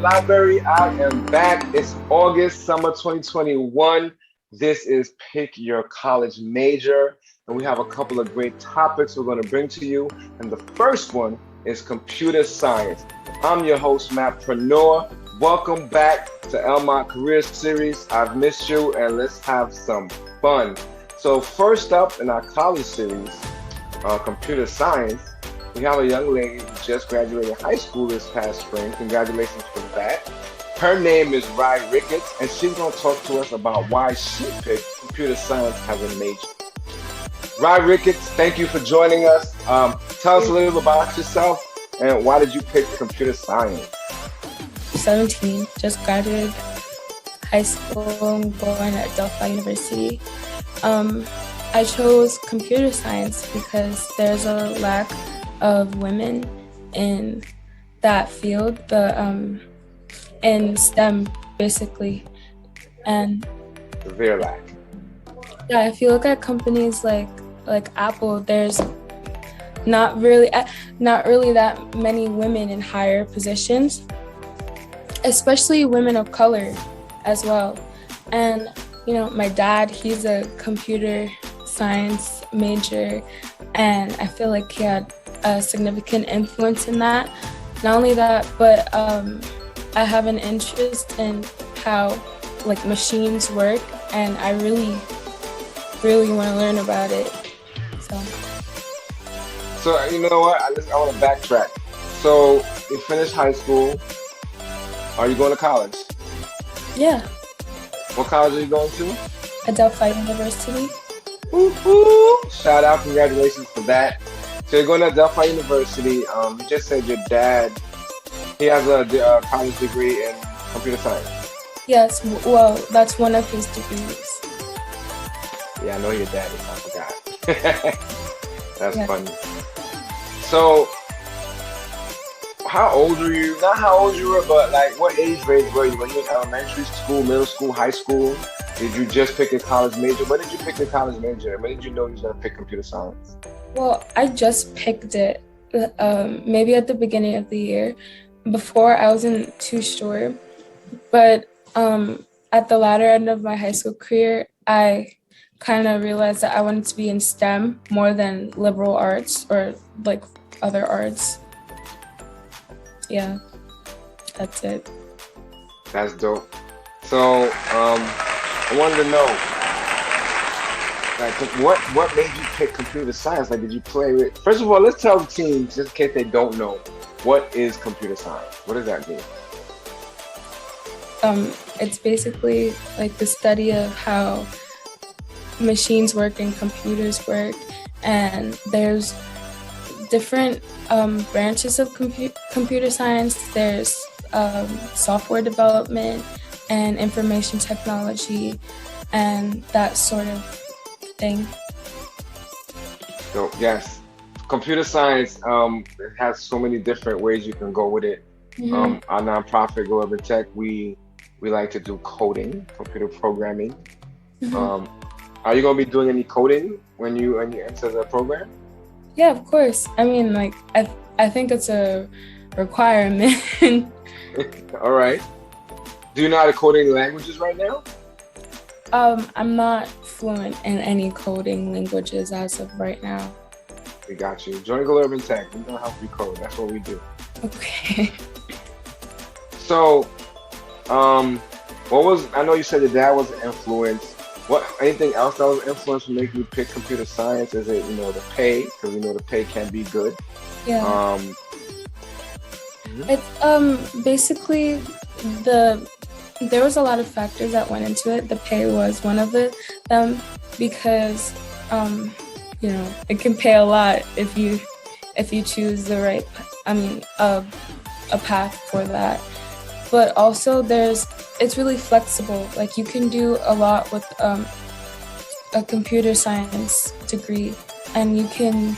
library. I am back. It's August, summer 2021. This is Pick Your College Major, and we have a couple of great topics we're going to bring to you. And the first one is computer science. I'm your host, Matpreneur. Welcome back to Elmont Career Series. I've missed you, and let's have some fun. So first up in our college series, computer science, we have a young lady who just graduated high school this past spring. Congratulations for that. Her name is Rye Ricketts, and she's going to talk to us about why she picked computer science as a major. Rye Ricketts, thank you for joining us. Tell us a little bit about yourself, and why did you pick computer science? 17, just graduated high school. I'm going at Delphi University. I chose computer science because there's a lack of women in that field, in STEM basically, and Severe lack. yeah, if you look at companies like Apple, there's not really that many women in higher positions, especially women of color as well. And you know, my dad, he's a computer science major, and I feel like he had a significant influence in that. Not only that, but I have an interest in how like machines work, and I really want to learn about it. So you know what? I want to backtrack. So you finished high school. Are you going to college? Yeah, What college are you going to? at Delphi University. Woo-hoo. Shout out, congratulations for that. So you're going to Delphi University. You just said your dad, he has a college degree in computer science. Yes, well, that's one of his degrees. Yeah, I know your dad is. I forgot. That's Yeah. funny. So, how old were you? Not how old you were, but like what age range were you? Were you in elementary school, middle school, high school? Did you just pick a college major? When did you pick a college major? When did you know you was going to pick computer science? Well, I just picked it maybe at the beginning of the year. Before, I wasn't too sure. But at the latter end of my high school career, I kind of realized that I wanted to be in STEM more than liberal arts or like other arts. Yeah, that's it. That's dope. So, I wanted to know, like, what made you pick computer science? Like, did you play with? First of all, let's tell the team, just in case they don't know, what is computer science? What does that mean? It's basically like the study of how machines work and computers work, and there's different branches of computer science. There's software development and information technology and that sort of thing. So, yes, computer science, it has so many different ways you can go with it. Mhm. Our nonprofit, Galore Tech, we like to do coding, computer programming. Mhm. Are you going to be doing any coding when you enter the program? Yeah, of course. I mean, like, I think it's a requirement. All right. Do you know how to code any languages right now? I'm not fluent in any coding languages as of right now. We got you. Join Galore Tech. We're going to help you code. That's what we do. Okay. So, I know you said your dad was an influence. Anything else that was an influence to make you pick computer science? Is it, the pay? Because we know the pay can be good. Yeah. Mhm. It's basically there was a lot of factors that went into it. The pay was one of them because it can pay a lot if you choose the right, a path for that. But also it's really flexible. Like you can do a lot with a computer science degree, and you can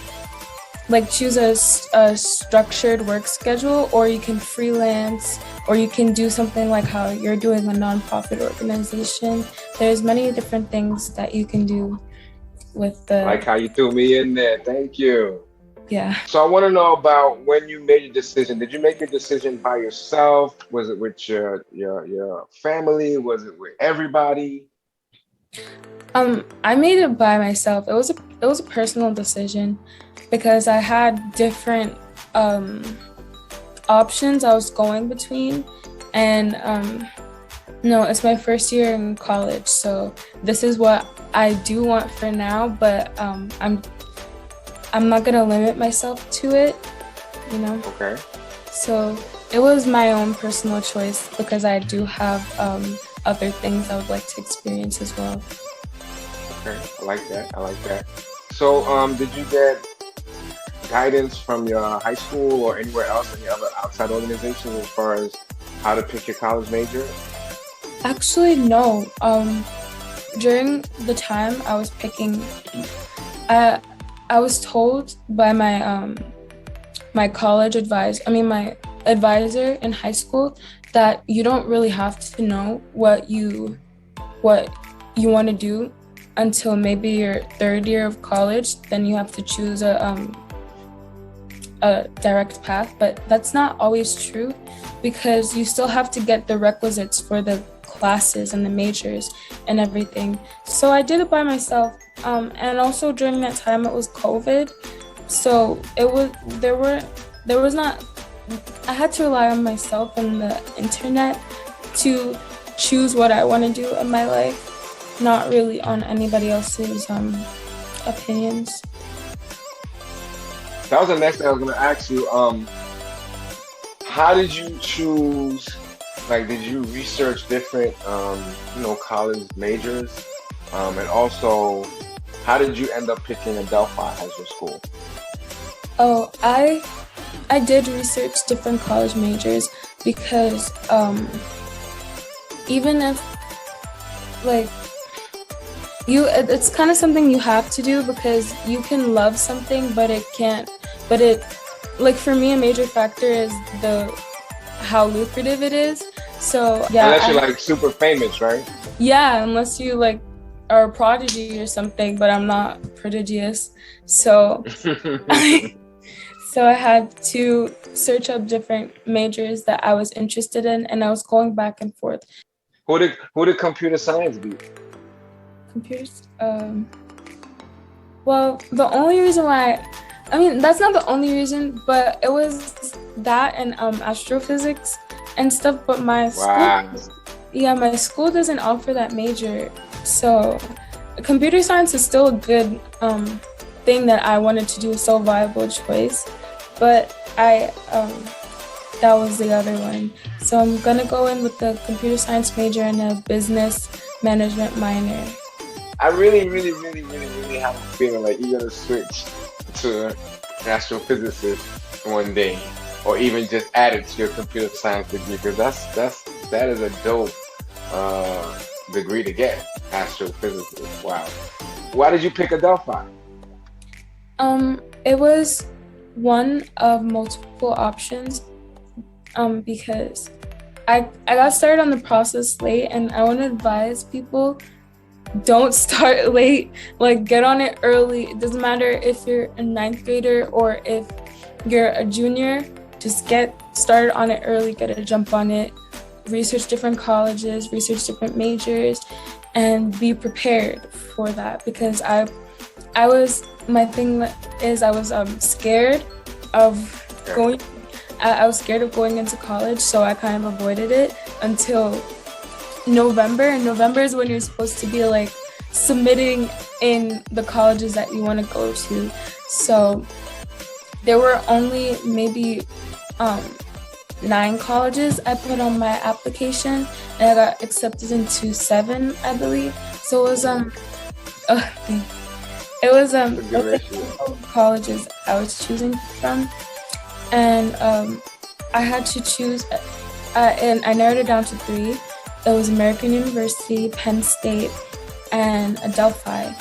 like choose a structured work schedule, or you can freelance, or you can do something like how you're doing a nonprofit organization. There's many different things that you can do with the. Like how you threw me in there. Thank you. Yeah. So I want to know about when you made your decision. Did you make your decision by yourself? Was it with your family? Was it with everybody? I made it by myself. It was a personal decision because I had different um options I was going between, and no, it's my first year in college, so this is what I do want for now, but I'm not gonna limit myself to it, you know. Okay. So it was my own personal choice because I do have other things I would like to experience as well. Okay. I like that. I like that. So did you get guidance from your high school or anywhere else, any other outside organizations as far as how to pick your college major? Actually, no. During the time I was picking, I I was told by my college advisor, my advisor in high school, that you don't really have to know what you want to do until maybe your third year of college. Then you have to choose a direct path, but that's not always true because you still have to get the requisites for the classes and the majors and everything. So I did it by myself. And also during that time it was COVID. So there was not, I had to rely on myself and the internet to choose what I want to do in my life, not really on anybody else's opinions. That was the next thing I was gonna ask you. How did you choose? Like, did you research different, college majors? And also, how did you end up picking Adelphi as your school? Oh, I did research different college majors because even if like it's kind of something you have to do because you can love something but it like for me a major factor is the how lucrative it is. So yeah, Unless you're like super famous, right? yeah, unless you like are a prodigy or something, but I'm not prodigious. So so I had to search up different majors that I was interested in, and I was going back and forth. Who did computer science beat? Computers. Well, the only reason why, that's not the only reason, but it was that and astrophysics and stuff. But my Wow. school, yeah, my school doesn't offer that major, so computer science is still a good thing that I wanted to do, so a viable choice. But that was the other one. So I'm gonna go in with the computer science major and a business management minor. I really, really, really, really, really have a feeling like you're gonna switch to an astrophysicist one day, or even just add it to your computer science degree, because that is a dope degree to get, astrophysicist. Wow. Why did you pick Adelphi? It was one of multiple options, because I got started on the process late, and I want to advise people, don't start late. Like, get on it early. It doesn't matter if you're a ninth grader or if you're a junior, just get started on it early, get a jump on it, research different colleges, research different majors, and be prepared for that. Because my thing is I was scared of going, I was scared of going into college, so I kind of avoided it until November. And November is when you're supposed to be like submitting in the colleges that you want to go to. So there were only maybe 9 colleges I put on my application, and I got accepted into 7, I believe. So it was colleges I was choosing from, and I had to choose, and I narrowed it down to 3. It was American University, Penn State, and Adelphi.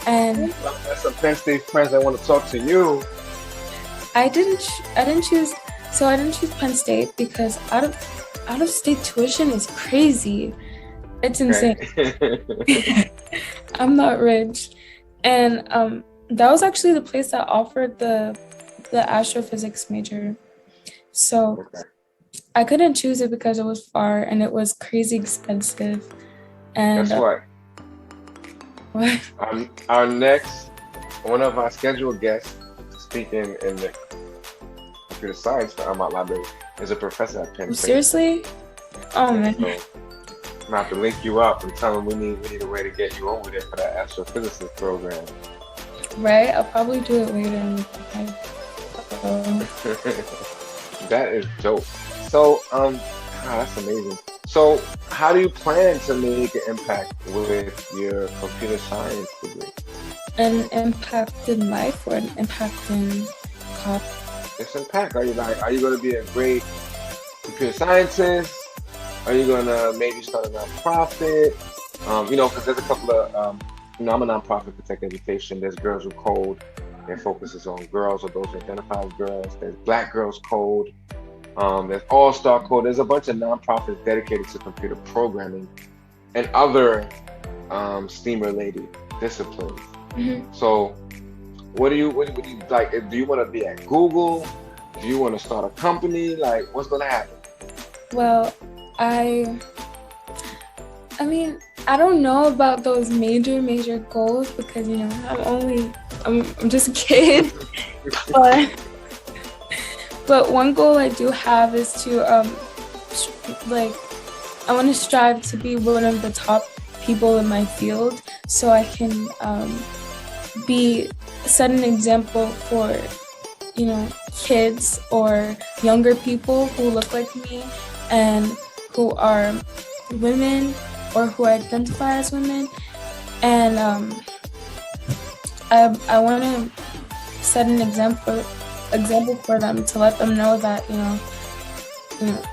And That's some Penn State friends that want to talk to you. I didn't choose Penn State because out of state tuition is crazy. It's insane. Okay. I'm not rich. And that was actually the place that offered the astrophysics major. So Okay. I couldn't choose it because it was far and it was crazy expensive. And Guess what? what? Our next, one of our scheduled guests speaking in the computer science for Elmont Library is a professor at Penn State. Seriously? Oh man. So I'm gonna have to link you up and tell them we need a way to get you over there for that astrophysics program. Right? I'll probably do it later in life. That is dope. So, wow, that's amazing. So, how do you plan to make an impact with your computer science degree? An impact in life or an impact in college? It's impact. Are you going to be a great computer scientist? Are you going to maybe start a nonprofit? Because there's a couple of, I'm a nonprofit for tech education. There's Girls Who Code. Their focus is on girls or those who identify as girls. There's Black Girls Code. There's All-Star Code. There's a bunch of nonprofits dedicated to computer programming and other STEAM-related disciplines. Mm-hmm. So, what do you like? Do you want to be at Google? Do you want to start a company? Like, what's going to happen? Well, I mean, I don't know about those major goals because I'm just a kid. But one goal I do have is to I want to strive to be one of the top people in my field, so I can set an example for kids or younger people who look like me and who are women or who identify as women, and I want to set an example for them to let them know that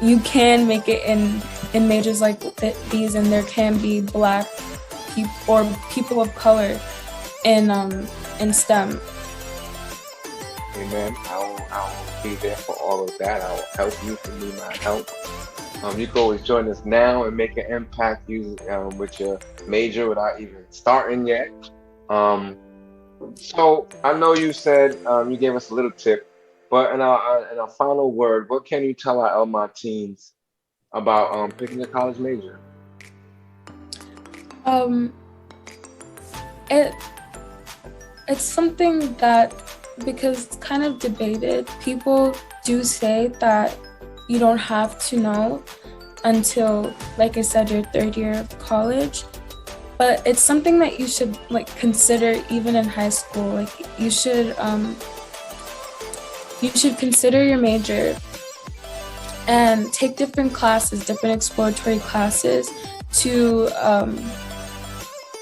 you can make it in majors like these, and there can be Black people or people of color in STEM. Amen. I will be there for all of that. I will help you if you need my help. You can always join us now and make an impact with your major without even starting yet. So I know you said you gave us a little tip, but in our final word, what can you tell our Elmont teens about picking a college major? It's something that, because it's kind of debated, people do say that you don't have to know until, like I said, your third year of college. But it's something that you should consider even in high school. Like you should consider your major and take different classes, different exploratory classes to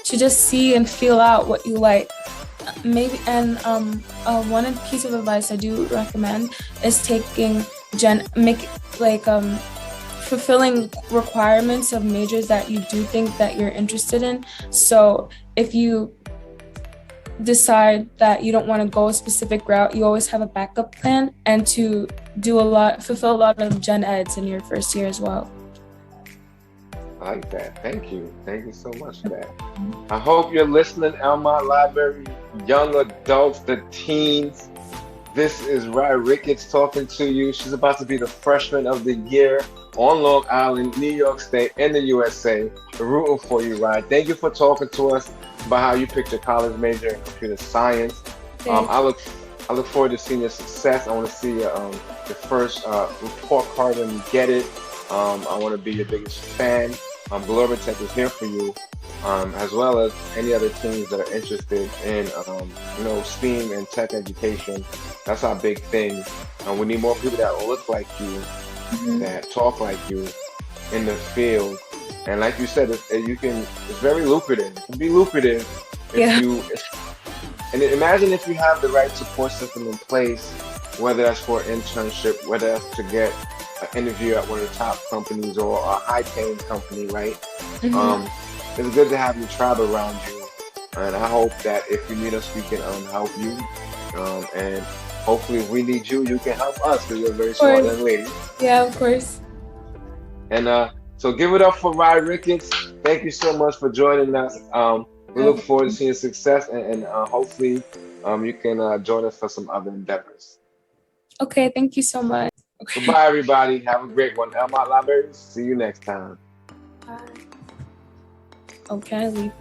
just see and feel out what you like. Maybe one piece of advice I do recommend is taking fulfilling requirements of majors that you do think that you're interested in. So if you decide that you don't want to go a specific route, you always have a backup plan, and to fulfill a lot of gen eds in your first year as well. I like that. Thank you so much for that. I hope you're listening, Elmont Library, young adults, the teens. This is Rye Ricketts talking to you. She's about to be the freshman of the year on Long Island, New York State, and the USA. We're rooting for you, Rye. Thank you for talking to us about how you picked your college major in computer science. I look forward to seeing your success. I want to see your first report card when you get it. I want to be your biggest fan. Galore Tech is here for you, as well as any other teams that are interested in STEAM and tech education. That's our big thing. We need more people that look like you, that talk like you in the field. And like you said, it's very lucrative. It can be lucrative and imagine if you have the right support system in place, whether that's for an internship, whether that's to get an interview at one of the top companies or a high-paying company, right? It's good to have your tribe around you, and I hope that if you need us, we can help you, and hopefully if we need you, you can help us, because you're a very smart young lady. Yeah, of course. And so give it up for Rye Ricketts. Thank you so much for joining us. We look forward to seeing your success, and hopefully you can join us for some other endeavors. Okay, thank you so much. Okay. Goodbye, everybody. Have a great one. Elmont Libraries. See you next time. Bye. Okay, leave.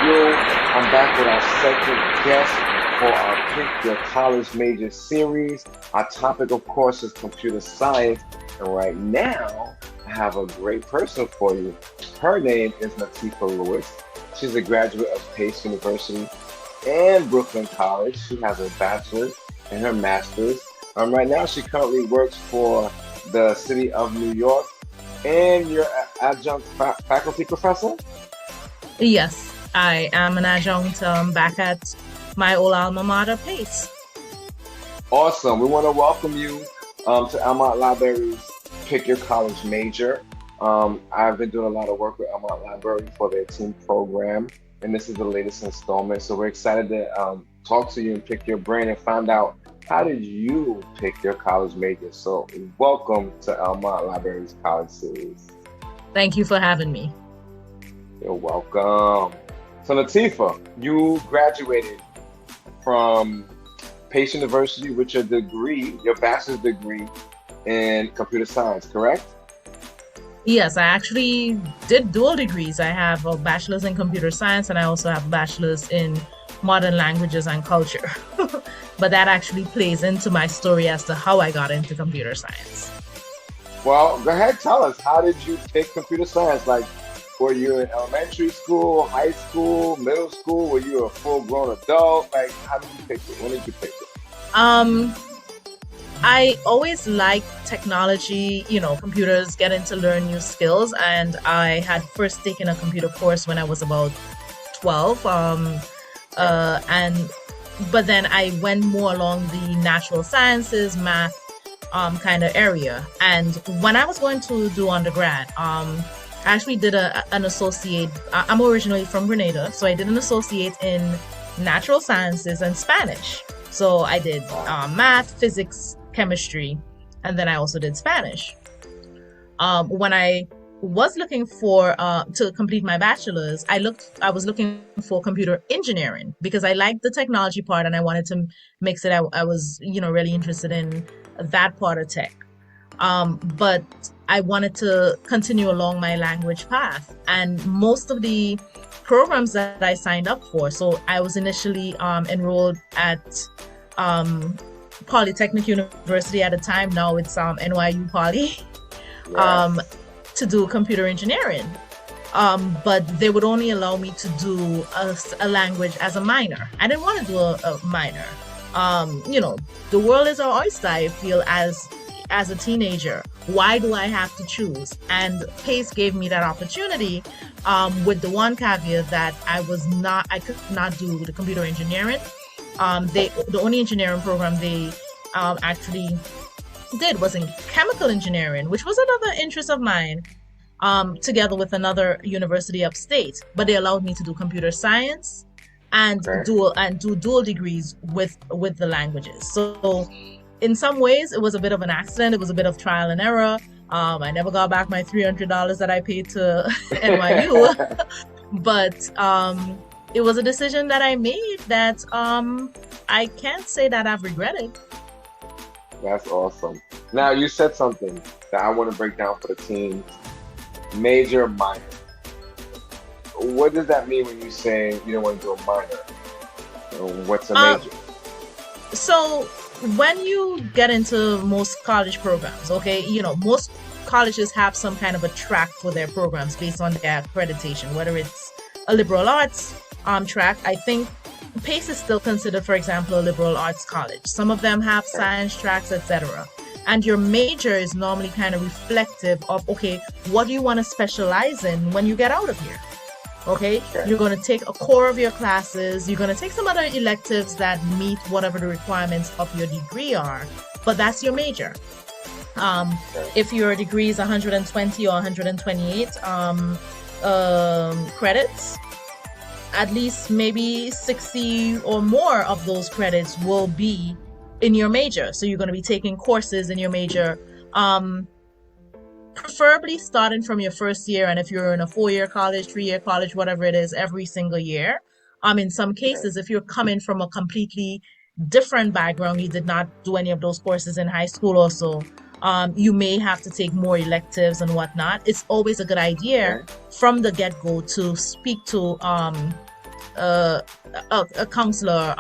I'm back with our second guest for our Pick Your College Major series. Our topic, of course, is computer science. And right now, I have a great person for you. Her name is Latifa Lewis. She's a graduate of Pace University and Brooklyn College. She has a bachelor's and her master's. Right now, she currently works for the city of New York. And you're an adjunct faculty professor? Yes, I am an adjunct back at my old alma mater, Pace. Awesome. We want to welcome you to Elmont Library's Pick Your College Major. I've been doing a lot of work with Elmont Library for their team program, and this is the latest installment. So we're excited to talk to you and pick your brain and find out, how did you pick your college major? So welcome to Elmont Library's College Series. Thank you for having me. You're welcome. So Latifa, you graduated from Pace University with your degree, your bachelor's degree in computer science, correct? Yes, I actually did dual degrees. I have a bachelor's in computer science and I also have a bachelor's in modern languages and culture. But that actually plays into my story as to how I got into computer science. Well, go ahead, tell us, how did you pick computer science? Like, were you in elementary school, high school, middle school? Were you a full-grown adult? Like, how did you pick it? When did you pick it? I always liked technology, computers, getting to learn new skills. And I had first taken a computer course when I was about 12. But then I went more along the natural sciences, math kind of area. And when I was going to do undergrad, I actually did an associate. I'm originally from Grenada, so I did an associate in natural sciences and Spanish. So I did math, physics, chemistry, and then I also did Spanish. When I was looking for to complete my bachelor's, I was looking for computer engineering because I liked the technology part and I wanted to mix it. I was really interested in that part of tech. But I wanted to continue along my language path, and most of the programs that I signed up for. So I was initially enrolled at Polytechnic University at the time. Now it's NYU Poly. Yes. To do computer engineering. But they would only allow me to do a language as a minor. I didn't want to do a minor. The world is our oyster, I feel, as a teenager. Why do I have to choose? And Pace gave me that opportunity with the one caveat that I could not do the computer engineering. The only engineering program they actually did was in chemical engineering, which was another interest of mine, together with another university upstate. But they allowed me to do computer science and do dual degrees with the languages. So in some ways, it was a bit of an accident. It was a bit of trial and error. I never got back my $300 that I paid to NYU, but it was a decision that I made that I can't say that I've regretted. That's awesome. Now, you said something that I want to break down for the team. Major, minor. What does that mean when you say you don't want to do a minor? What's a major? So when you get into most college programs, okay, most colleges have some kind of a track for their programs based on their accreditation, whether it's a liberal arts track. I think Pace is still considered, for example, a liberal arts college. Some of them have science tracks, etc. And your major is normally kind of reflective of, okay, what do you want to specialize in when you get out of here? Okay, you're going to take a core of your classes. You're going to take some other electives that meet whatever the requirements of your degree are, but that's your major. If your degree is 120 or 128 credits, at least maybe 60 or more of those credits will be in your major. So you're going to be taking courses in your major preferably starting from your first year, and if you're in a 4-year college, 3-year college, whatever it is, every single year. In some cases, if you're coming from a completely different background, you did not do any of those courses in high school also, you may have to take more electives and whatnot. It's always a good idea from the get-go to speak to a counselor,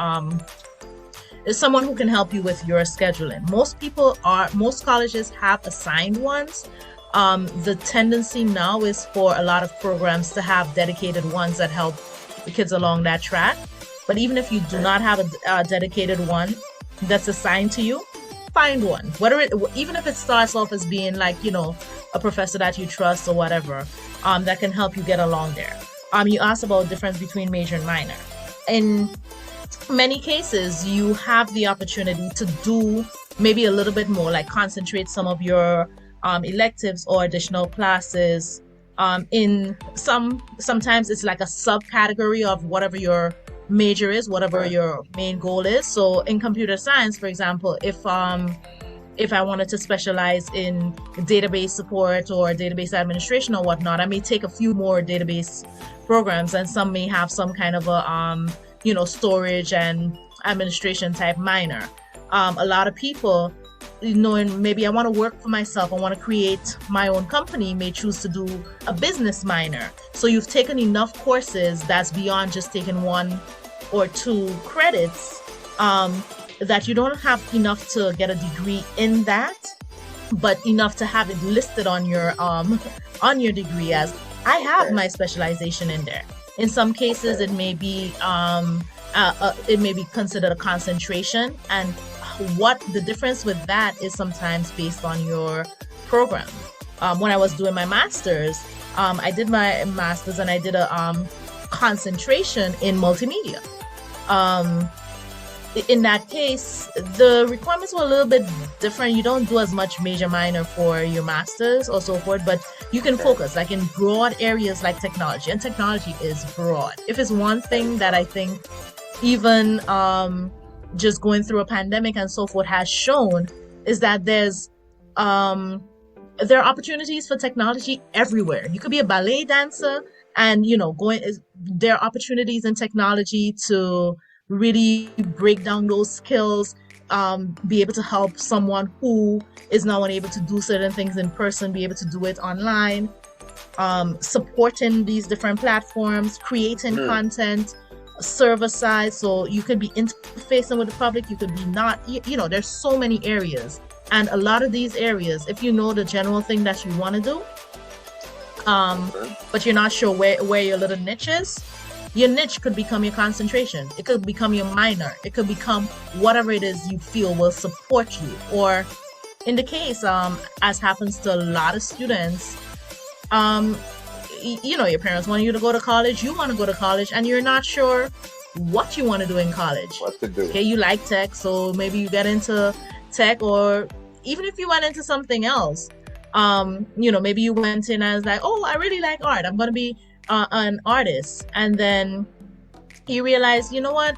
is someone who can help you with your scheduling. Most colleges have assigned ones. The tendency now is for a lot of programs to have dedicated ones that help the kids along that track. But even if you do not have a dedicated one that's assigned to you, find one. Even if it starts off as being like, a professor that you trust or whatever, that can help you get along there. You asked about the difference between major and minor. In many cases, you have the opportunity to do maybe a little bit more, like concentrate some of your electives or additional classes sometimes it's like a subcategory of whatever your major is, whatever your main goal is. So in computer science, for example, if I wanted to specialize in database support or database administration or whatnot, I may take a few more database programs, and some may have some kind of a storage and administration type minor. A lot of people, knowing maybe I want to work for myself, I want to create my own company, may choose to do a business minor. So you've taken enough courses that's beyond just taking 1 or 2 credits, that you don't have enough to get a degree in that, but enough to have it listed on your degree as I have my specialization in there. In some cases, it may be considered a concentration, and what the difference with that is sometimes based on your program. When I was doing my master's, I did my master's and I did a concentration in multimedia. In that case, the requirements were a little bit different. You don't do as much major minor for your master's or so forth, but you can focus like in broad areas like technology, and technology is broad. If it's one thing that I think even just going through a pandemic and so forth has shown, is that there are opportunities for technology everywhere. You could be a ballet dancer and there are opportunities in technology to really break down those skills, be able to help someone who is now unable to do certain things in person, be able to do it online, supporting these different platforms, creating content, server side, so you could be interfacing with the public, you could be not, there's so many areas. And a lot of these areas, if you know the general thing that you want to do, but you're not sure where your little niche is, your niche could become your concentration. It could become your minor. It could become whatever it is you feel will support you. Or in the case, as happens to a lot of students, your parents want you to go to college, you want to go to college, and you're not sure what you want to do in college. What to do. Okay, you like tech, so maybe you get into tech, or even if you went into something else, maybe you went in as like, oh, I really like art, I'm going to be an artist. And then you realize, you know what,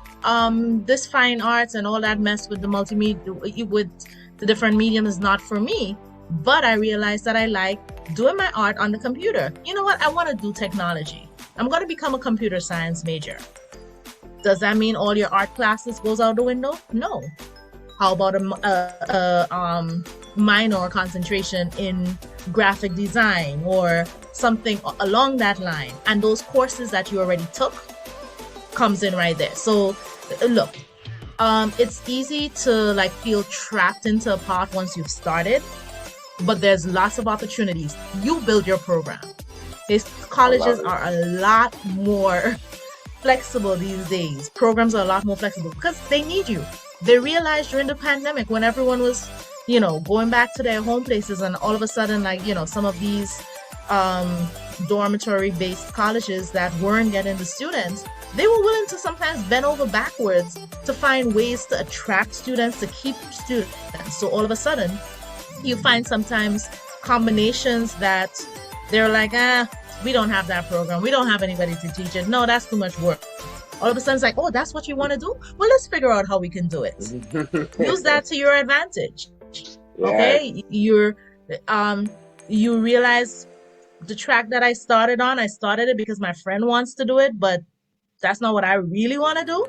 this fine arts and all that mess with the multimedia, with the different mediums is not for me. But I realized that I like doing my art on the computer. You know what? I want to do technology. I'm going to become a computer science major. Does that mean all your art classes goes out the window? No. How about a minor or concentration in graphic design or something along that line? And those courses that you already took comes in right there. So look, it's easy to feel trapped into a path once you've started. But there's lots of opportunities. You build your program. These colleges are a lot more flexible these days. Programs are a lot more flexible because they need you. They realized during the pandemic when everyone was, going back to their home places, and all of a sudden, some of these dormitory-based colleges that weren't getting the students, they were willing to sometimes bend over backwards to find ways to attract students, to keep students. So all of a sudden, you find sometimes combinations that they're like, we don't have that program. We don't have anybody to teach it. No, that's too much work. All of a sudden it's like, oh, that's what you want to do? Well, let's figure out how we can do it. Use that to your advantage. Yeah. Okay? you realize the track that I started on, I started it because my friend wants to do it, but that's not what I really want to do.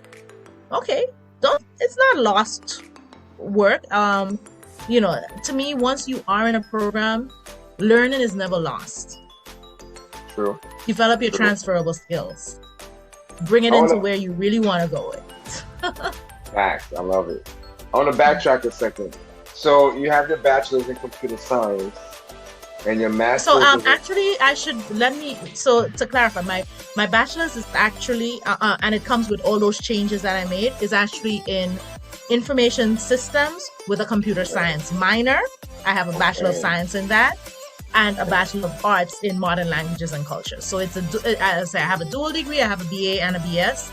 Okay, don't. It's not lost work. To me, once you are in a program, learning is never lost. True. Develop your True. transferable skills. Bring it into where you really want to go with. Facts. I love it. I want to backtrack a second. So you have your bachelor's in computer science and your master's. So actually, So to clarify, my bachelor's is actually and it comes with all those changes that I made, is actually in information systems with a computer science minor. I have a bachelor of science in that, and a bachelor of arts in modern languages and culture. So it's I have a dual degree. I have a BA and a BS.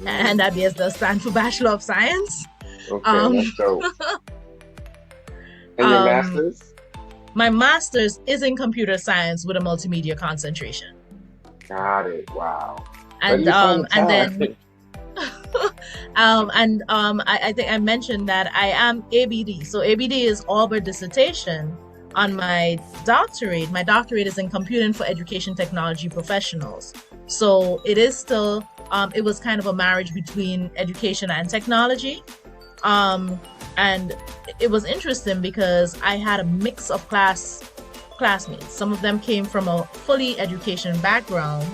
And that BS does stand for Bachelor of Science. Okay, that's dope. And your master's? My master's is in computer science with a multimedia concentration. Got it. Wow. And then I think I mentioned that I am ABD. So ABD is Albert dissertation on my doctorate. My doctorate is in computing for education technology professionals. So it is still it was kind of a marriage between education and technology. And it was interesting because I had a mix of classmates. Some of them came from a fully education background.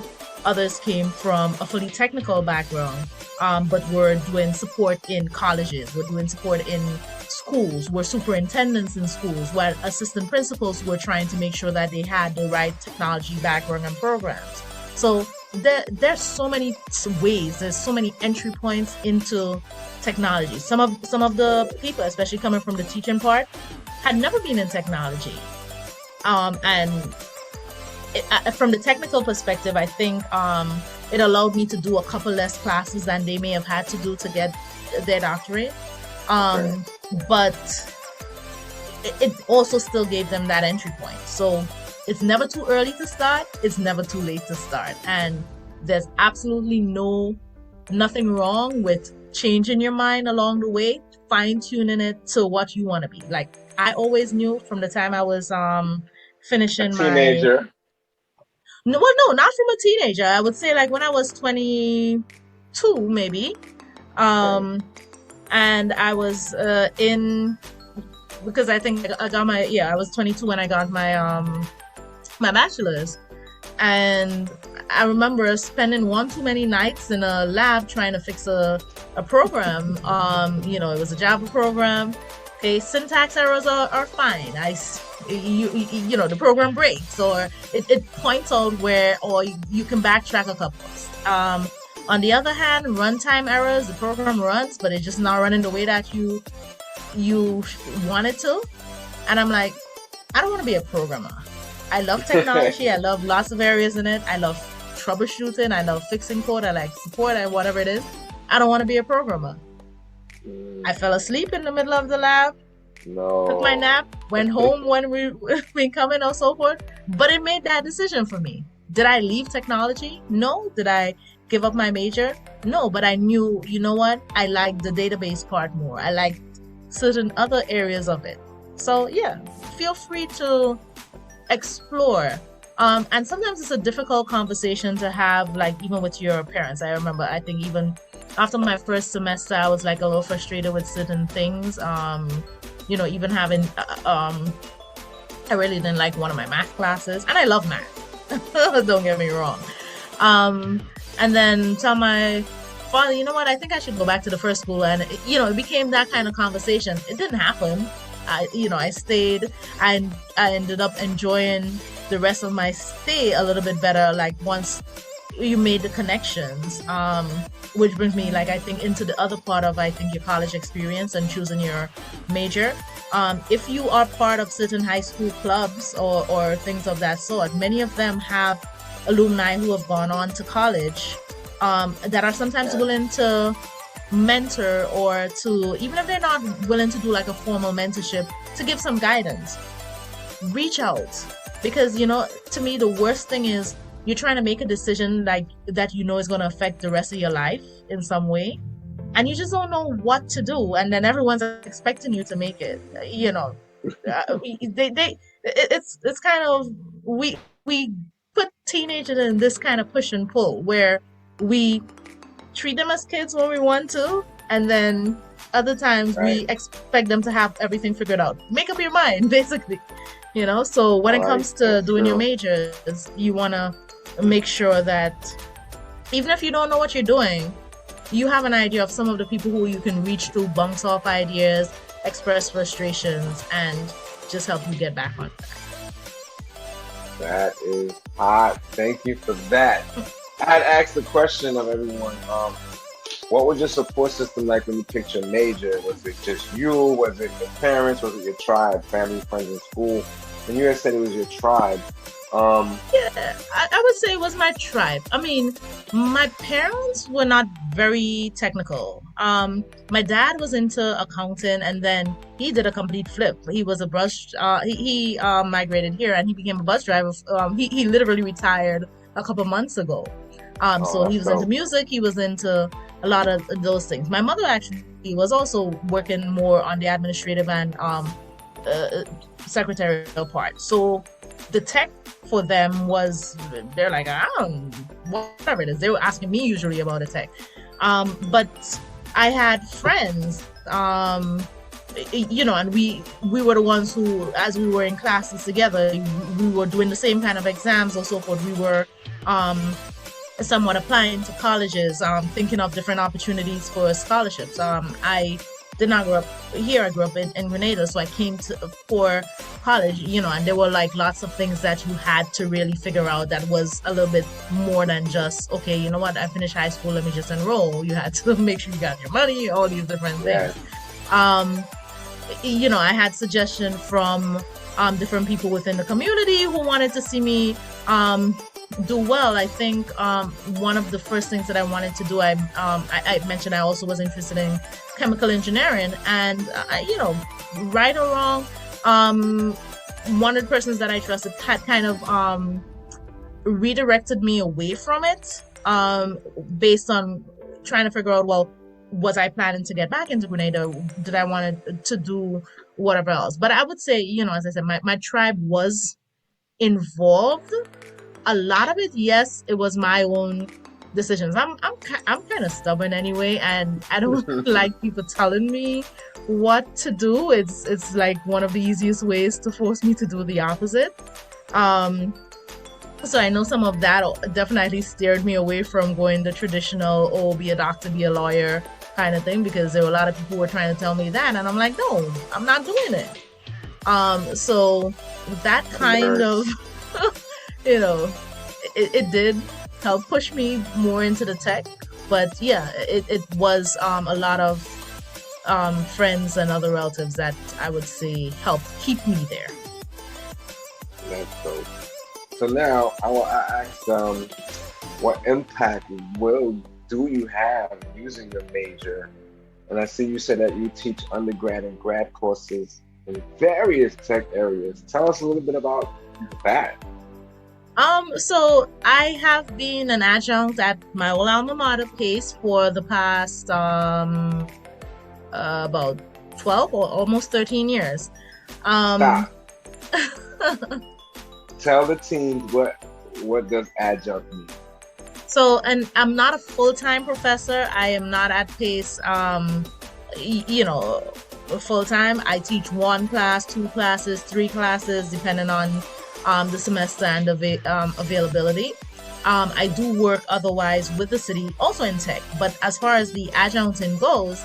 Others came from a fully technical background, but were doing support in colleges, were doing support in schools, were superintendents in schools, were assistant principals who were trying to make sure that they had the right technology background and programs. So there's so many ways, there's so many entry points into technology. Some of the people, especially coming from the teaching part, had never been in technology. From the technical perspective, I think it allowed me to do a couple less classes than they may have had to do to get their doctorate. But it also still gave them that entry point. So it's never too early to start. It's never too late to start. And there's absolutely nothing wrong with changing your mind along the way, fine-tuning it to what you want to be. Like, I always knew from the time I was finishing my teenager. No, not from a teenager. I would say like when I was 22, maybe. And I was because I think I got I was 22 when I got my bachelor's. And I remember spending one too many nights in a lab trying to fix a program. It was a Java program. Okay, syntax errors are fine. The program breaks, or it points out where, or you can backtrack a couple. On the other hand, runtime errors, the program runs, but it's just not running the way that you want it to. And I'm like, I don't want to be a programmer. I love technology. I love lots of areas in it. I love troubleshooting. I love fixing code. I like support and whatever it is. I don't want to be a programmer. I fell asleep in the middle of the lab. No. Took my nap, went home when we come in or so forth. But it made that decision for me. Did I leave technology? No. Did I give up my major? No. But I knew, you know what? I like the database part more. I like certain other areas of it. So yeah, feel free to explore. And sometimes it's a difficult conversation to have, like even with your parents. I remember, I think even after my first semester, I was like a little frustrated with certain things. Even having, I really didn't like one of my math classes, and I love math. Don't get me wrong. And then tell my father, you know what, I think I should go back to the first school. And, it became that kind of conversation. It didn't happen. I stayed, and I ended up enjoying the rest of my stay a little bit better, like once you made the connections, which brings me, like, I think into the other part of, I think, your college experience and choosing your major. If you are part of certain high school clubs or things of that sort, many of them have alumni who have gone on to college that are sometimes willing to mentor, or to, even if they're not willing to do like a formal mentorship, to give some guidance. Reach out, because to me the worst thing is you're trying to make a decision like that is going to affect the rest of your life in some way, and you just don't know what to do, and then everyone's expecting you to make it. It's kind of, we put teenagers in this kind of push and pull where we treat them as kids when we want to, and then other times we Right. expect them to have everything figured out. Make up your mind, basically. So when it Right. comes to That's doing your true. majors, you want to make sure that even if you don't know what you're doing, you have an idea of some of the people who you can reach to, bounce off ideas, express frustrations, and just help you get back on track. That is hot. Thank you for that. I had asked the question of everyone. What was your support system like when you picked your major? Was it just you? Was it your parents? Was it your tribe, family, friends in school? And you had said it was your tribe. Um, Yeah, I would say it was my tribe. I mean, my parents were not very technical. My dad was into accounting, and then he did a complete flip. He was a bus. He migrated here, and he became a bus driver. He literally retired a couple months ago. So oh, he that's was into dope. music. He was into a lot of those things. My mother actually was also working more on the administrative and uh, secretarial part. So the tech for them was, they're like, I don't, whatever it is. They were asking me usually about the tech. But I had friends, and we were the ones who, as we were in classes together, we were doing the same kind of exams or so forth. We were somewhat applying to colleges, thinking of different opportunities for scholarships. I did not grow up here. I grew up in Grenada, so I came to for college, and there were like lots of things that you had to really figure out that was a little bit more than just, okay, you know what, I finished high school, let me just enroll. You had to make sure you got your money, all these different things. Yes. Um, I had suggestion from different people within the community who wanted to see me do well. I think one of the first things that I wanted to do, I mentioned I also was interested in chemical engineering, and right or wrong, one of the persons that I trusted had kind of redirected me away from it, based on trying to figure out, well, was I planning to get back into Grenada? Did I want to do whatever else? But I would say, as I said, my tribe was involved. A lot of it, yes, it was my own decisions. I'm kind of stubborn anyway, and I don't like people telling me what to do. It's like one of the easiest ways to force me to do the opposite. Um, so I know some of that definitely steered me away from going the traditional, oh, be a doctor, be a lawyer kind of thing, because there were a lot of people who were trying to tell me that, and I'm like, no, I'm not doing it. So that kind of, Nurse. you know, it did help push me more into the tech. But yeah, it was a lot of friends and other relatives that I would say helped keep me there. That's dope. So now I will ask, what impact will do you have using your major? And I see you said that you teach undergrad and grad courses in various tech areas. Tell us a little bit about that. So I have been an adjunct at my old alma mater, Pace, for the past about 12 or almost 13 years. Um, Stop. Tell the team what does adjunct mean. so, and I'm not a full-time professor. I am not at Pace, full-time. I teach one class, two classes, three classes, depending on the semester and availability. I do work otherwise with the city, also in tech. But as far as the adjuncting goes,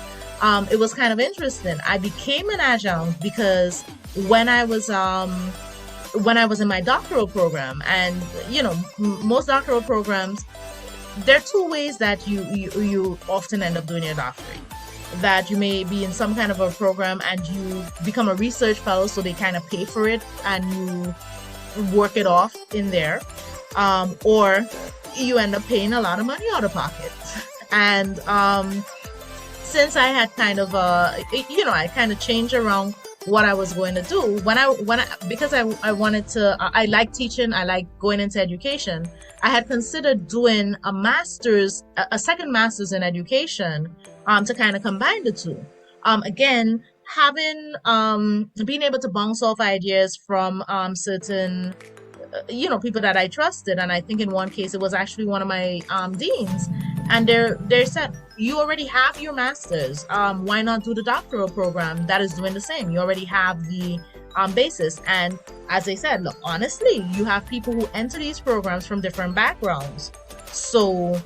it was kind of interesting. I became an adjunct because when I was in my doctoral program, and most doctoral programs, there are two ways that you often end up doing your doctorate. That you may be in some kind of a program and you become a research fellow, so they kind of pay for it and you work it off in there, or you end up paying a lot of money out of pocket. And since I had kind of I kind of changed around what I was going to do because I wanted to, I like teaching, I like going into education. I had considered doing a second master's in education, to kind of combine the two. Again, having being able to bounce off ideas from certain people that I trusted. And I think in one case it was actually one of my deans, and they said, you already have your master's, why not do the doctoral program that is doing the same? You already have the basis. And as I said, look, honestly, you have people who enter these programs from different backgrounds, so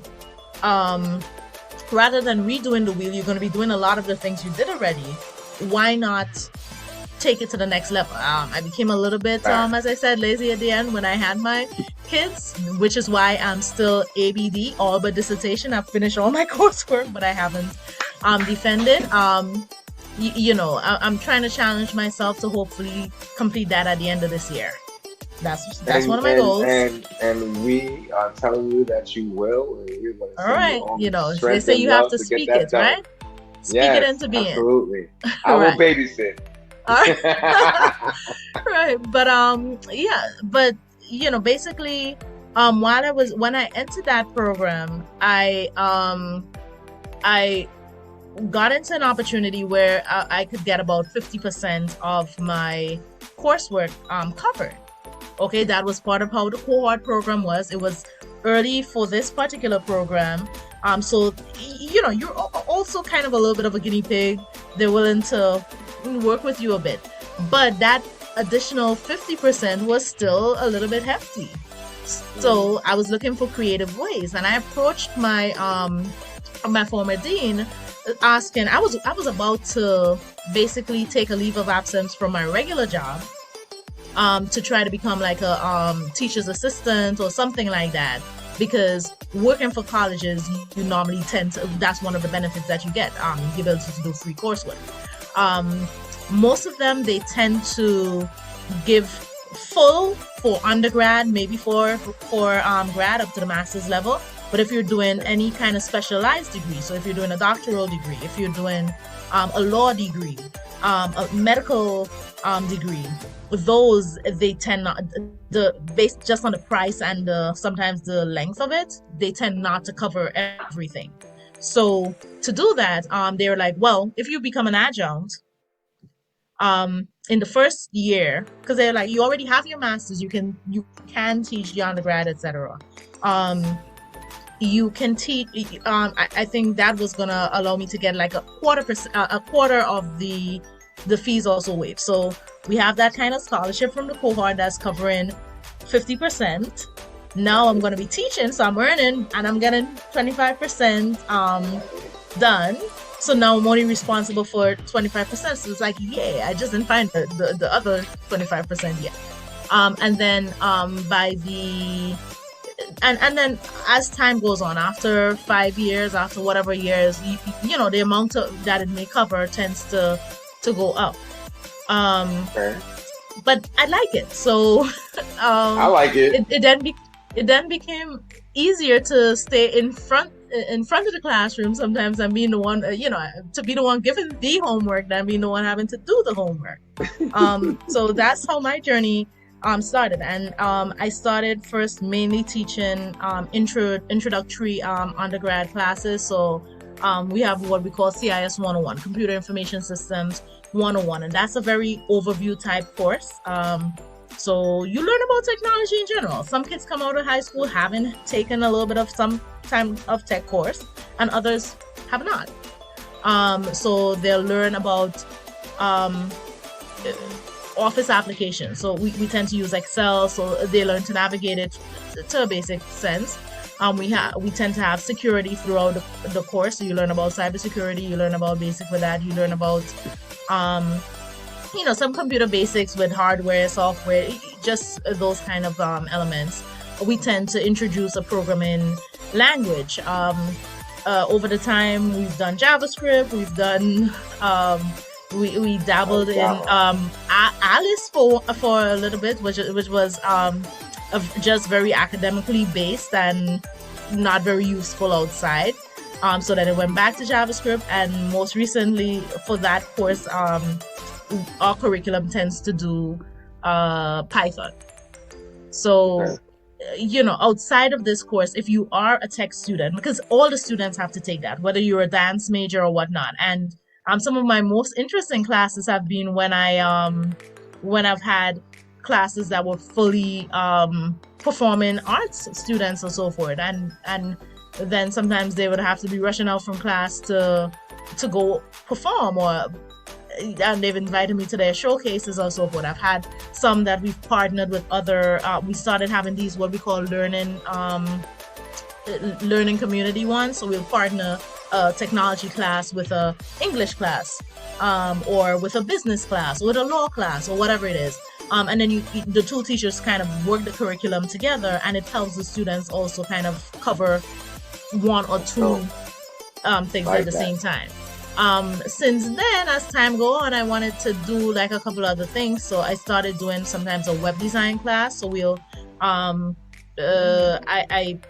rather than redoing the wheel, you're going to be doing a lot of the things you did already. Why not take it to the next level? I became a little bit, as I said, lazy at the end when I had my kids, which is why I'm still ABD, all but dissertation. I've finished all my coursework, but I haven't defended. I'm trying to challenge myself to hopefully complete that at the end of this year. That's one of my goals. And we are telling you that you will. And we're going to all right, they say you have to speak it, right? Speak it into being. Absolutely. I will babysit. All right. Right. But basically, when I entered that program, I got into an opportunity where I could get about 50% of my coursework covered. Okay, that was part of how the cohort program was. It was early for this particular program. So you're also kind of a little bit of a guinea pig. They're willing to work with you a bit, but that additional 50% was still a little bit hefty. So I was looking for creative ways, and I approached my my former dean, asking. I was about to basically take a leave of absence from my regular job, to try to become like a teacher's assistant or something like that, because working for colleges, you normally tend to, that's one of the benefits that you get, the ability to do free coursework. Most of them, they tend to give full for undergrad, maybe for grad up to the master's level. But if you're doing any kind of specialized degree, so if you're doing a doctoral degree, if you're doing a law degree, a medical degree, those, they tend not, based just on the price and sometimes the length of it, they tend not to cover everything. So to do that, they're like, well, if you become an adjunct in the first year, because they're like, you already have your master's, you can teach the undergrad, etc. You can teach. I think that was gonna allow me to get like a quarter of the fees also waived. So we have that kind of scholarship from the cohort that's covering 50%. Now I'm gonna be teaching, so I'm earning, and I'm getting 25% done. So now I'm only responsible for 25%. So it's like, yeah, I just didn't find the other 25% yet. And then and then as time goes on, after 5 years, after whatever years, the amount that it may cover tends to go up. Okay. But I like it. So I like it. It then became easier to stay in front of the classroom sometimes, and being the one, to be the one giving the homework than being the one having to do the homework. So that's how my journey started. And I started first mainly teaching introductory undergrad classes. So we have what we call CIS 101, Computer Information Systems 101, and that's a very overview type course. So you learn about technology in general. Some kids come out of high school having taken a little bit of some time of tech course, and others have not. So they'll learn about office applications. So we tend to use Excel, so they learn to navigate it to a basic sense. We tend to have security throughout the course. So you learn about cybersecurity, you learn about basic with that, you learn about some computer basics with hardware, software, just those kind of elements. We tend to introduce a programming language. Over the time, we've done JavaScript, we've done we dabbled in Alice for a little bit, which was just very academically based and not very useful outside. So then it went back to JavaScript, and most recently for that course, our curriculum tends to do Python. So, outside of this course, if you are a tech student, because all the students have to take that, whether you're a dance major or whatnot, and Some of my most interesting classes have been when I've had classes that were fully performing arts students or so forth, and then sometimes they would have to be rushing out from class to go perform, or and they've invited me to their showcases or so forth. I've had some that we've partnered with other. We started having these what we call learning community ones. So we'll partner a technology class with a English class, or with a business class, or with a law class, or whatever it is. And then the two teachers kind of work the curriculum together, and it helps the students also kind of cover one or two things Like at the that. same time. Since then, as time go on, I wanted to do like a couple other things. So I started doing sometimes a web design class. So we'll I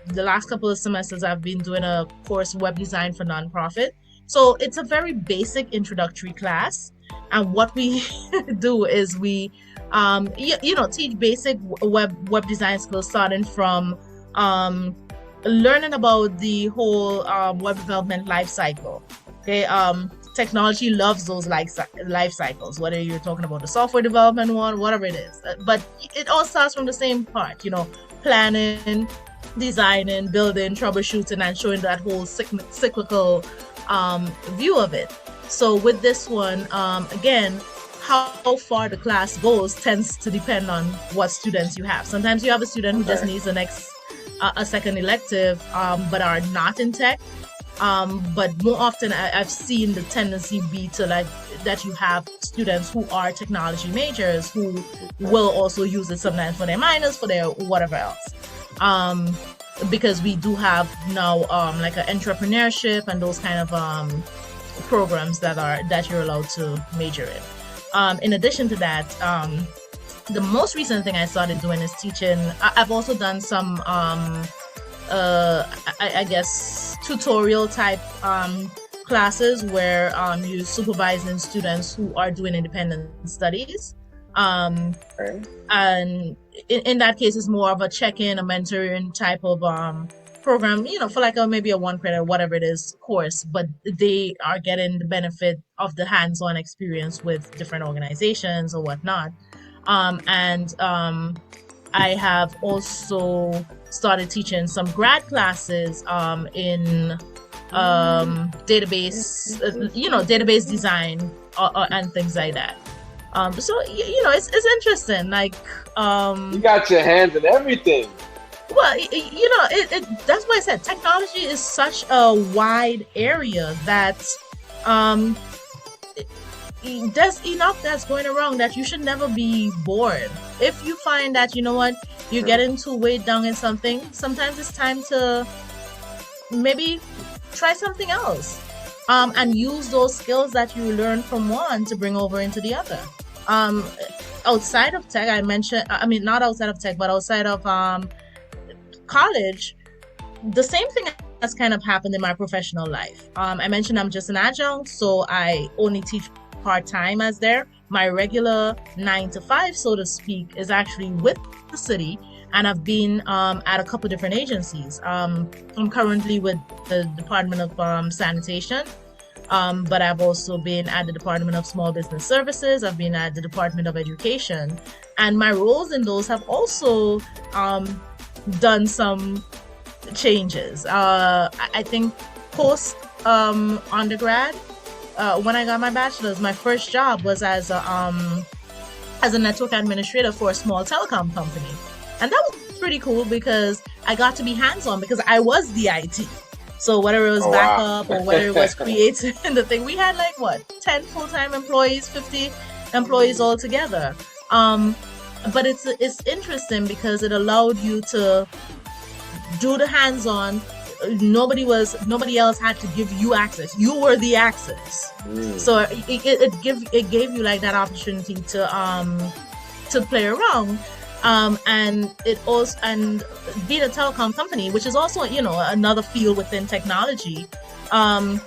the last couple of semesters I've been doing a course web design for nonprofit. So it's a very basic introductory class. And what we do is we teach basic web design skills, starting from learning about the whole web development life cycle. Okay, technology loves those life cycles, whether you're talking about the software development one, whatever it is. But it all starts from the same part, planning, designing, building, troubleshooting, and showing that whole cyclical view of it. So with this one, again, how far the class goes tends to depend on what students you have. Sometimes you have a student who just needs a second elective, but are not in tech. But more often I've seen the tendency be to like that you have students who are technology majors who will also use it sometimes for their minors, for their whatever else. Because we do have now like an entrepreneurship and those kind of programs that you're allowed to major in. In addition to that, the most recent thing I started doing is teaching. I've also done some I guess tutorial type classes where you're supervising students who are doing independent studies. And in that case, it's more of a check-in, a mentoring type of program, for like maybe a 1 credit, whatever it is, course, but they are getting the benefit of the hands-on experience with different organizations or whatnot. I have also started teaching some grad classes in database, database design and things like that. So it's interesting. Like You got your hands in everything. well, that's why I said technology is such a wide area that there's enough that's going around that you should never be bored. If you find that, you're getting too weighed down in something, sometimes it's time to maybe try something else. And use those skills that you learn from one to bring over into the other. Outside of tech, not outside of tech, but outside of college, the same thing has kind of happened in my professional life. I mentioned I'm just an adjunct, so I only teach part-time as there. My regular 9 to 5, so to speak, is actually with the city, and I've been at a couple different agencies. I'm currently with the Department of Sanitation, but I've also been at the Department of Small Business Services. I've been at the Department of Education, and my roles in those have also done some changes. I think post undergrad, when I got my bachelor's, my first job was as a network administrator for a small telecom company, and that was pretty cool because I got to be hands-on because I was the IT. So whether it was backup or whether it was creating the thing, we had 10 full-time employees, 50 employees all together. But it's interesting because it allowed you to do the hands-on. Nobody else had to give you access. You were the access. So it gave you like that opportunity to play around. And it also, and being a telecom company, which is also another field within technology, my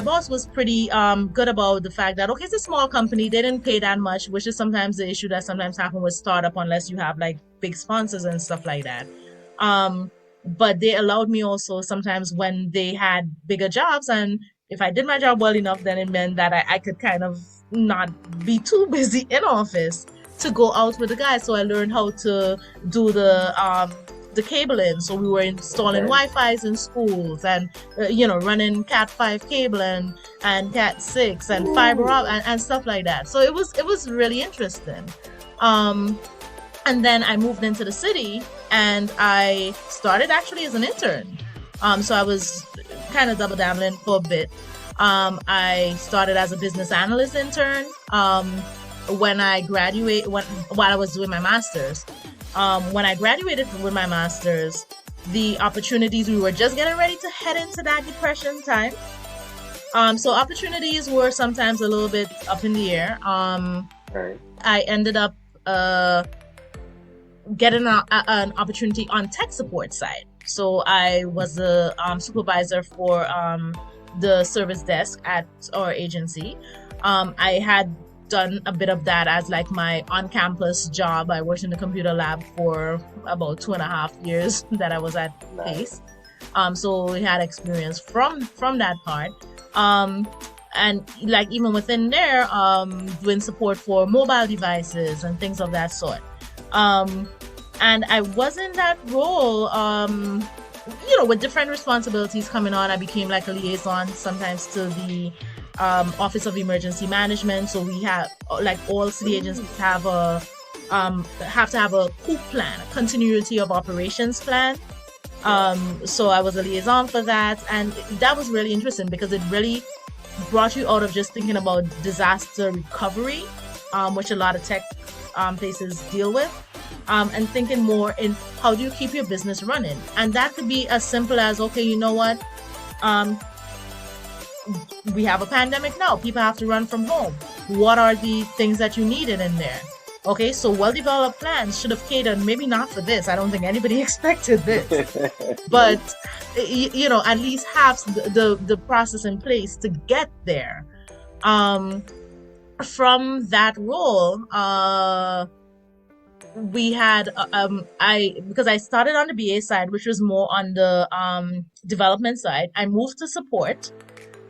boss was pretty good about the fact that it's a small company, they didn't pay that much, which is sometimes the issue that sometimes happens with startup unless you have like big sponsors and stuff like that. But they allowed me also sometimes when they had bigger jobs, and if I did my job well enough, then it meant that I could kind of not be too busy in office to go out with the guys. So I learned how to do the cabling. So we were installing Wi-Fi's in schools and running Cat 5 cable and Cat 6 and fiber and stuff like that. So it was really interesting. And then I moved into the city and I started actually as an intern. So I was kind of double dabbling for a bit. I started as a business analyst intern when I graduated, while I was doing my master's. When I graduated with my master's, the opportunities, we were just getting ready to head into that depression time. So opportunities were sometimes a little bit up in the air. I ended up getting an opportunity on tech support side. So I was the supervisor for the service desk at our agency. I had done a bit of that as like my on-campus job. I worked in the computer lab for about 2.5 years that I was at Pace. So we had experience from that part. And like even within there, doing support for mobile devices and things of that sort. And I was in that role, with different responsibilities coming on. I became like a liaison sometimes to the Office of Emergency Management. So we have, like all city agencies have to have a COOP plan, a continuity of operations plan. So I was a liaison for that, and that was really interesting because it really brought you out of just thinking about disaster recovery, which a lot of tech places deal with, and thinking more in how do you keep your business running. And that could be as simple as, okay, you know what? We have a pandemic now. People have to run from home. What are the things that you needed in there? Okay, so well-developed plans should have catered, maybe not for this. I don't think anybody expected this. But, at least have the process in place to get there. From that role, we had, because I started on the BA side, which was more on the development side, I moved to support.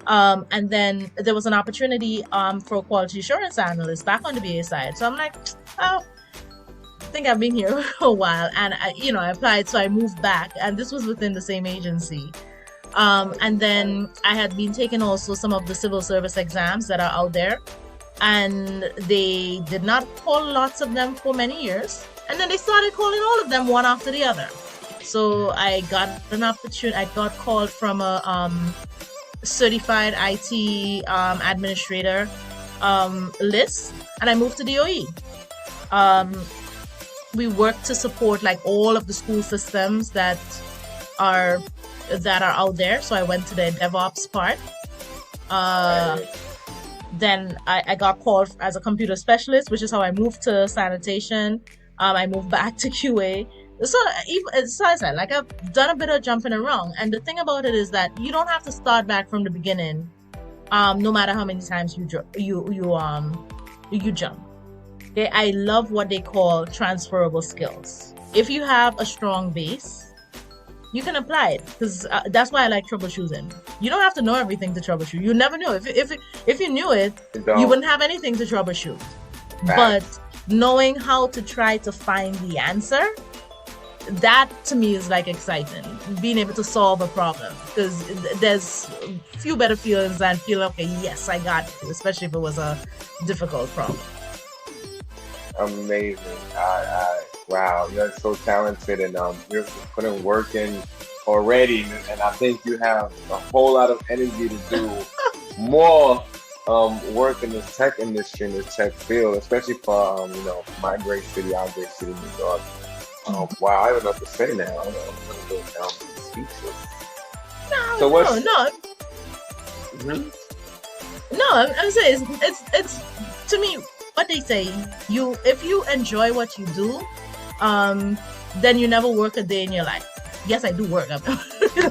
And then there was an opportunity for a quality assurance analyst back on the BA side. So I'm like, oh, I think I've been here for a while. And I applied, so I moved back. And this was within the same agency. And then I had been taking also some of the civil service exams that are out there. And they did not call lots of them for many years. And then they started calling all of them one after the other. So I got an opportunity. I got called from a certified IT administrator list, and I moved to DOE. We work to support like all of the school systems that are out there. So I went to the DevOps part. Then I got called as a computer specialist, which is how I moved to sanitation. I moved back to QA. So I said, like, I've done a bit of jumping around, and the thing about it is that you don't have to start back from the beginning, no matter how many times you jump. Okay, I love what they call transferable skills. If you have a strong base, you can apply it, because that's why I like troubleshooting. You don't have to know everything to troubleshoot. You never know. If you knew it, you wouldn't have anything to troubleshoot. Right. But knowing how to try to find the answer, that to me is like exciting, being able to solve a problem, because there's few better feelings than feeling, okay, yes, I got it, especially if it was a difficult problem. Amazing. Wow, you're so talented, and you're putting work in already, and I think you have a whole lot of energy to do more work in this tech industry, in this tech field, especially for my great city, our great city, New York. Wow, I don't know what to say now. I'm going to go speechless. No, I'm saying it's to me what they say. If you enjoy what you do, then you never work a day in your life. Yes, I do work.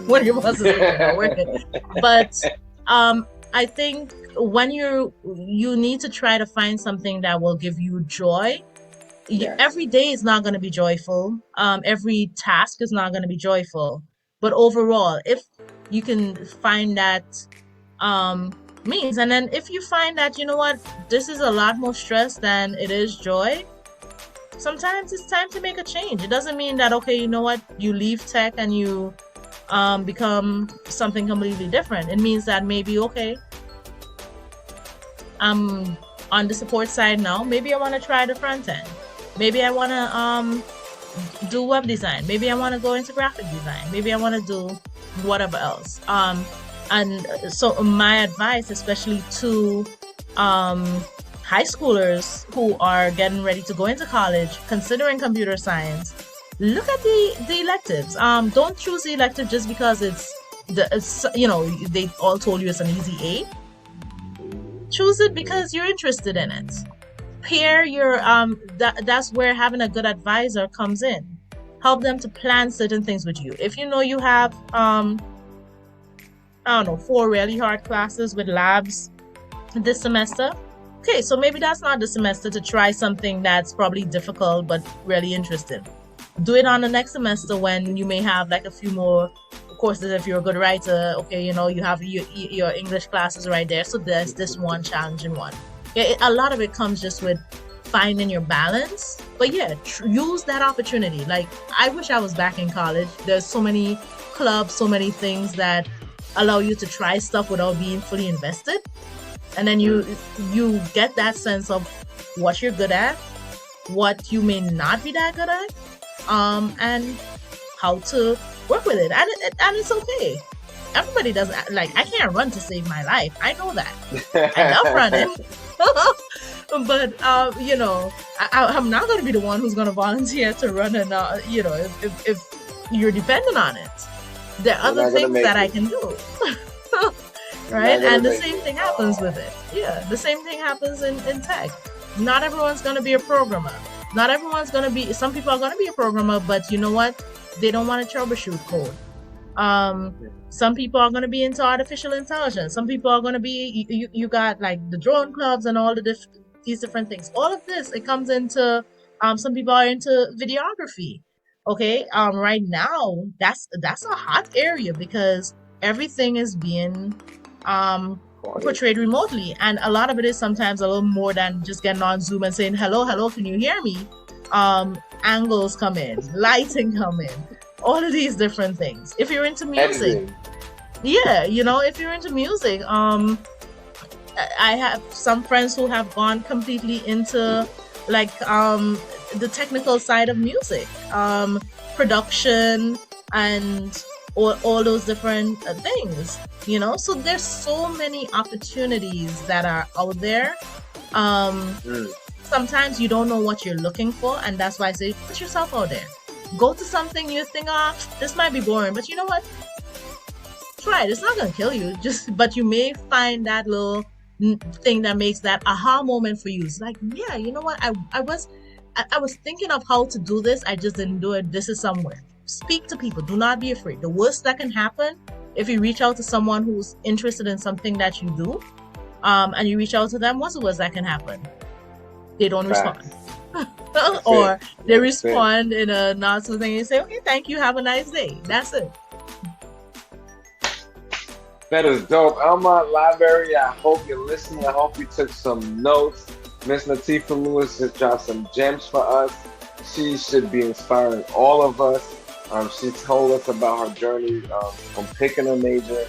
When your boss is working, but I think when you need to try to find something that will give you joy. Yes. Every day is not going to be joyful. Every task is not going to be joyful. But overall, if you can find that means. And then if you find that, you know what, this is a lot more stress than it is joy, sometimes it's time to make a change. It doesn't mean that, okay, you know what, you leave tech and you become something completely different. It means that maybe, okay, I'm on the support side now. Maybe I want to try the front end. Maybe I want to do web design. Maybe I want to go into graphic design. Maybe I want to do whatever else. And so my advice, especially to high schoolers who are getting ready to go into college, considering computer science, look at the electives. Don't choose the elective just because it's they all told you it's an easy A. Choose it because you're interested in it. Pair your that's where having a good advisor comes in. Help them to plan certain things with you. If you know you have I don't know, 4 really hard classes with labs this semester, okay, so maybe that's not the semester to try something that's probably difficult but really interesting. Do it on the next semester when you may have like a few more courses. If you're a good writer, okay, you know, you have your English classes right there, so there's this one challenging one. A lot of it comes just with finding your balance. But yeah, use that opportunity. Like, I wish I was back in college. There's so many clubs, so many things that allow you to try stuff without being fully invested, and then you get that sense of what you're good at, what you may not be that good at, and how to work with it. And it's okay. Everybody does. Like, I can't run to save my life. I know that. I love running. But you know, I'm not going to be the one who's going to volunteer to run, and you know, if you're dependent on it, there are other things that I can do. Right? And the same thing happens with it. Yeah, the same thing happens in tech. Not everyone's going to be a programmer. Not everyone's going to be, some people are going to be a programmer, but you know what? They don't want to troubleshoot code. Some people are going to be into artificial intelligence. Some people are going to be, you got like the drone clubs and all these different things. All of this, it comes into, some people are into videography. Okay. Right now, that's a hot area because everything is being portrayed remotely, and a lot of it is sometimes a little more than just getting on Zoom and saying hello, can you hear me? Angles come in, lighting come in, all of these different things. If you're into music, yeah, you know, if you're into music, I have some friends who have gone completely into like the technical side of music, production, and all those different things, you know. So there's so many opportunities that are out there. Sometimes you don't know what you're looking for, and that's why I say put yourself out there. Go to something you think, this might be boring, but you know what, try it. It's not gonna kill you, but you may find that little thing that makes that aha moment for you. It's like, yeah, you know what, I was thinking of how to do this, I just didn't do it. This is somewhere. Speak to people. Do not be afraid. The worst that can happen, if you reach out to someone who's interested in something that you do, and you reach out to them, what's the worst that can happen? They don't respond. Or they respond in a not so thing. You say, okay, thank you, have a nice day. That's it. That is dope. Elmont Library, I hope you're listening. I hope you took some notes. Miss Latifah Lewis has dropped some gems for us. She should be inspiring all of us. She told us about her journey from picking a major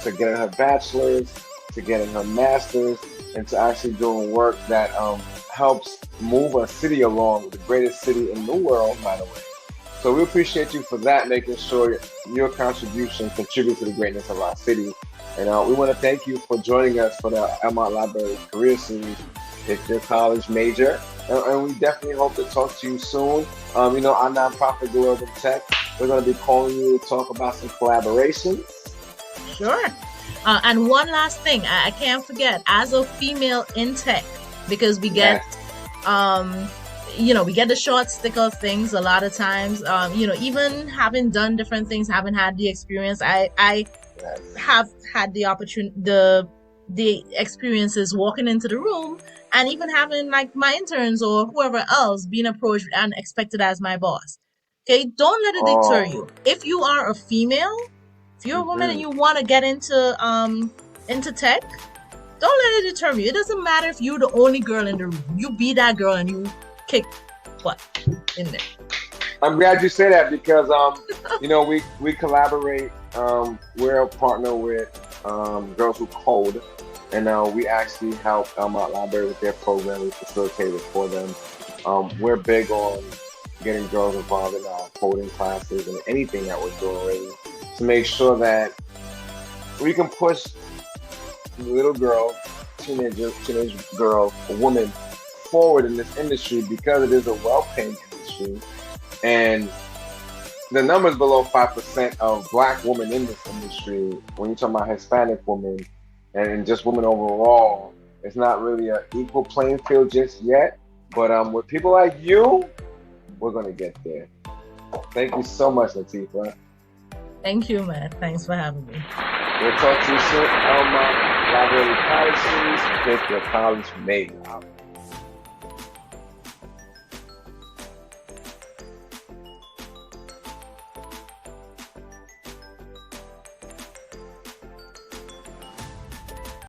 to getting her bachelor's, to getting her master's, and to actually doing work that helps move a city along, the greatest city in the world, by the way. So we appreciate you for that, making sure your contribution contributes to the greatness of our city. And we want to thank you for joining us for the Elmont Library Career Series, Pick Your College Major. And we definitely hope to talk to you soon. You know, our nonprofit Galore Tech, we're going to be calling you to talk about some collaborations. Sure. And one last thing, I can't forget, as a female in tech, because we get, you know, we get the short stick of things a lot of times. You know, even having done different things, haven't had the experience. I have had the opportunity, the experiences walking into the room, and even having like my interns or whoever else being approached and expected as my boss. Okay, don't let it deter you. If you are a female, if you're a woman and you want to get into into tech, don't let it deter you. It doesn't matter if you're the only girl in the room. You be that girl and you kick butt in there. I'm glad you say that because we collaborate. We're a partner with Girls Who Code, and we actually help Elmont Library with their program. We facilitate it for them. We're big on getting girls involved in our coding classes and anything that we're doing really to make sure that we can push little girl, teenage girl, a woman forward in this industry because it is a well-paying industry. And the numbers below 5% of Black women in this industry, when you're talking about Hispanic women and just women overall, it's not really an equal playing field just yet. But with people like you, we're going to get there. Thank you so much, Latifa. Thank you, Matt. Thanks for having me. We'll talk to you soon. Elmont Library College Series, Pick Your College Major.